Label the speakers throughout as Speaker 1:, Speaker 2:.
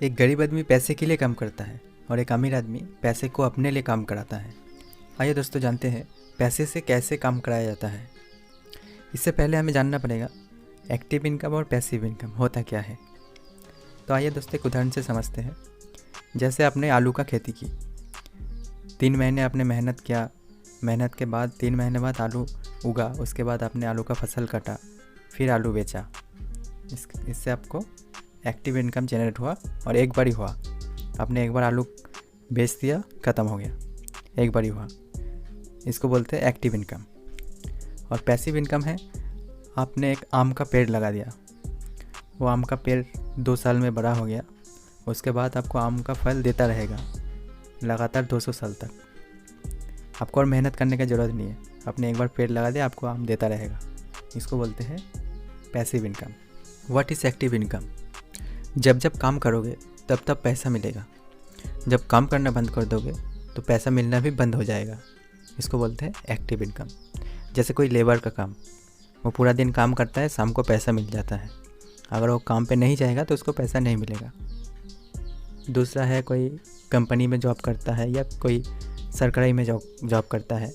Speaker 1: एक गरीब आदमी पैसे के लिए काम करता है और एक अमीर आदमी पैसे को अपने लिए काम कराता है। आइए दोस्तों जानते हैं पैसे से कैसे काम कराया जाता है। इससे पहले हमें जानना पड़ेगा एक्टिव इनकम और पैसिव इनकम होता क्या है। तो आइए दोस्तों एक उदाहरण से समझते हैं। जैसे आपने आलू का खेती की, 3 महीने आपने मेहनत किया, मेहनत के बाद 3 महीने बाद आलू उगा, उसके बाद आपने आलू का फसल काटा, फिर आलू बेचा। इससे आपको एक्टिव इनकम जनरेट हुआ और एक बार ही हुआ। आपने एक बार आलू बेच दिया, ख़त्म हो गया, एक बार ही हुआ। इसको बोलते हैं एक्टिव इनकम। और पैसिव इनकम है, आपने एक आम का पेड़ लगा दिया, वो आम का पेड़ 2 साल में बड़ा हो गया, उसके बाद आपको आम का फल देता रहेगा लगातार 200 साल तक। आपको और मेहनत करने की ज़रूरत नहीं है, आपने एक बार पेड़ लगा दिया, आपको आम देता रहेगा। इसको बोलते हैं passive income. What is active income? जब जब काम करोगे तब तब पैसा मिलेगा, जब काम करना बंद कर दोगे तो पैसा मिलना भी बंद हो जाएगा। इसको बोलते हैं एक्टिव इनकम। जैसे कोई लेबर का काम, वो पूरा दिन काम करता है, शाम को पैसा मिल जाता है। अगर वो काम पे नहीं जाएगा तो उसको पैसा नहीं मिलेगा। दूसरा है कोई कंपनी में जॉब करता है या कोई सरकारी में जॉब करता है।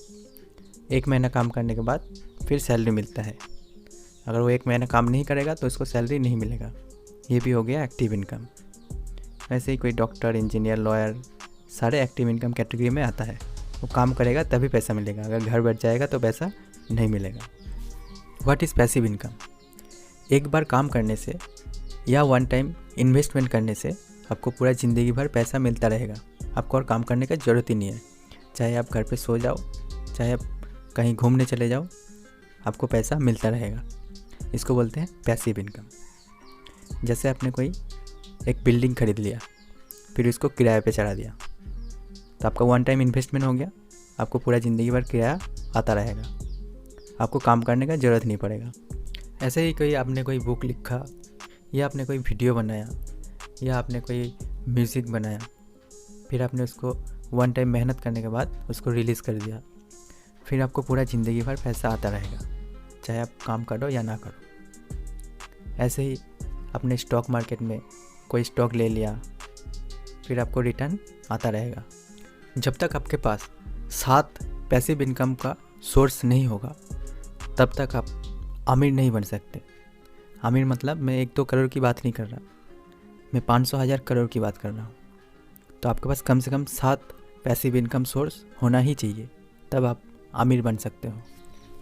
Speaker 1: 1 महीना काम करने के बाद फिर सैलरी मिलता है। अगर वो 1 महीना काम नहीं करेगा तो उसको सैलरी नहीं मिलेगा। ये भी हो गया एक्टिव इनकम। वैसे ही कोई डॉक्टर, इंजीनियर, लॉयर सारे एक्टिव इनकम कैटेगरी में आता है। वो काम करेगा तभी पैसा मिलेगा, अगर घर बैठ जाएगा तो पैसा नहीं मिलेगा। What is passive income? एक बार काम करने से या वन टाइम इन्वेस्टमेंट करने से आपको पूरा ज़िंदगी भर पैसा मिलता रहेगा। आपको और काम करने की ज़रूरत ही नहीं है। चाहे आप घर पे सो जाओ, चाहे आप कहीं घूमने चले जाओ, आपको पैसा मिलता रहेगा। इसको बोलते हैं पैसिव इनकम। जैसे आपने कोई एक बिल्डिंग खरीद लिया, फिर उसको किराए पे चढ़ा दिया, तो आपका वन टाइम इन्वेस्टमेंट हो गया। आपको पूरा ज़िंदगी भर किराया आता रहेगा, आपको काम करने का ज़रूरत नहीं पड़ेगा। ऐसे ही कोई आपने कोई बुक लिखा, या आपने कोई वीडियो बनाया, या आपने कोई म्यूज़िक बनाया, फिर आपने उसको वन टाइम मेहनत करने के बाद उसको रिलीज़ कर दिया, फिर आपको पूरा ज़िंदगी भर पैसा आता रहेगा, चाहे आप काम करो या ना करो। ऐसे ही अपने स्टॉक मार्केट में कोई स्टॉक ले लिया, फिर आपको रिटर्न आता रहेगा। जब तक आपके पास 7 पैसिव इनकम का सोर्स नहीं होगा तब तक आप अमीर नहीं बन सकते। अमीर मतलब मैं 1-2 करोड़ की बात नहीं कर रहा, मैं 500,000 करोड़ की बात कर रहा हूँ। तो आपके पास कम से कम 7 पैसिव इनकम सोर्स होना ही चाहिए, तब आप अमीर बन सकते हो।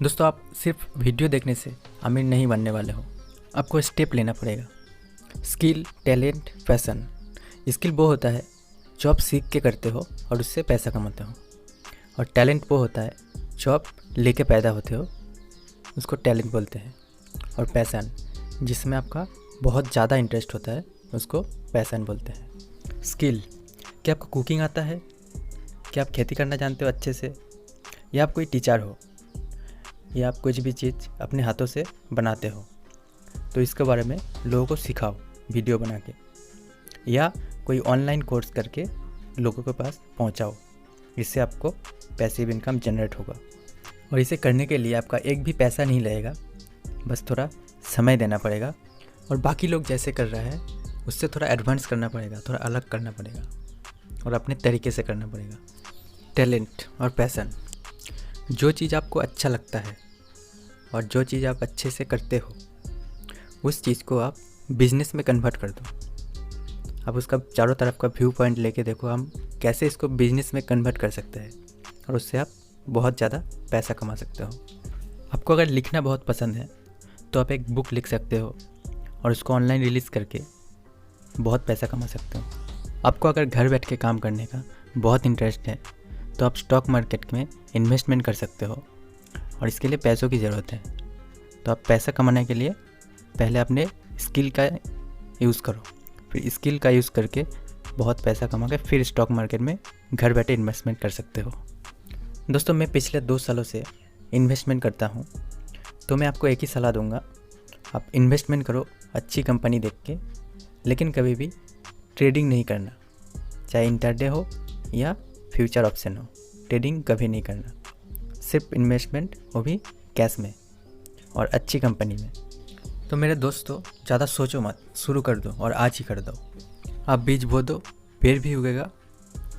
Speaker 1: दोस्तों, आप सिर्फ वीडियो देखने से अमीर नहीं बनने वाले हो, आपको स्टेप लेना पड़ेगा। Skill, talent, passion. स्किल वो होता है जो आप सीख के करते हो और उससे पैसा कमाते हो, और टैलेंट वो होता है जो आप लेके पैदा होते हो, उसको टैलेंट बोलते हैं। और पैशन, जिसमें आपका बहुत ज़्यादा इंटरेस्ट होता है, उसको पैशन बोलते हैं। स्किल, क्या आपको कुकिंग आता है? क्या आप खेती करना जानते हो अच्छे से? या आप कोई टीचर हो, या आप कुछ भी चीज़ अपने हाथों से बनाते हो, तो इसके बारे में लोगों को सिखाओ वीडियो बना के, या कोई ऑनलाइन कोर्स करके लोगों के पास पहुंचाओ। इससे आपको पैसिव इनकम जनरेट होगा। और इसे करने के लिए आपका एक भी पैसा नहीं लगेगा, बस थोड़ा समय देना पड़ेगा, और बाकी लोग जैसे कर रहा है उससे थोड़ा एडवांस करना पड़ेगा, थोड़ा अलग करना पड़ेगा, और अपने तरीके से करना पड़ेगा। टैलेंट और पैशन, जो चीज़ आपको अच्छा लगता है और जो चीज़ आप अच्छे से करते हो, उस चीज़ को आप बिजनेस में कन्वर्ट कर दो। आप उसका चारों तरफ का व्यू पॉइंट लेके देखो, हम कैसे इसको बिजनेस में कन्वर्ट कर सकते हैं, और उससे आप बहुत ज़्यादा पैसा कमा सकते हो। आपको अगर लिखना बहुत पसंद है तो आप एक बुक लिख सकते हो और उसको ऑनलाइन रिलीज़ करके बहुत पैसा कमा सकते हो। आपको अगर घर बैठ के काम करने का बहुत इंटरेस्ट है तो आप स्टॉक मार्केट में इन्वेस्टमेंट कर सकते हो, और इसके लिए पैसों की ज़रूरत है। तो आप पैसा कमाने के लिए पहले अपने स्किल का यूज़ करो, फिर स्किल का यूज़ करके बहुत पैसा कमा के फिर स्टॉक मार्केट में घर बैठे इन्वेस्टमेंट कर सकते हो। दोस्तों, मैं पिछले 2 सालों से इन्वेस्टमेंट करता हूँ, तो मैं आपको एक ही सलाह दूँगा, आप इन्वेस्टमेंट करो अच्छी कंपनी देख के, लेकिन कभी भी ट्रेडिंग नहीं करना। चाहे इंटरडे हो या फ्यूचर ऑप्शन हो, ट्रेडिंग कभी नहीं करना। सिर्फ इन्वेस्टमेंट, वो भी कैश में और अच्छी कंपनी में। तो मेरे दोस्तों, ज़्यादा सोचो मत, शुरू कर दो और आज ही कर दो। आप बीज बो दो, पेड़ भी उगेगा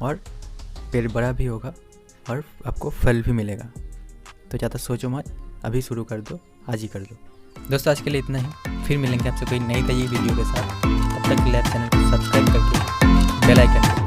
Speaker 1: और पेड़ बड़ा भी होगा और आपको फल भी मिलेगा। तो ज़्यादा सोचो मत, अभी शुरू कर दो, आज ही कर दो। दोस्तों आज के लिए इतना ही, फिर मिलेंगे आपसे कोई नई वीडियो के साथ। तब तक के लिए आप चैनल को सब्सक्राइब करके बेल आइकन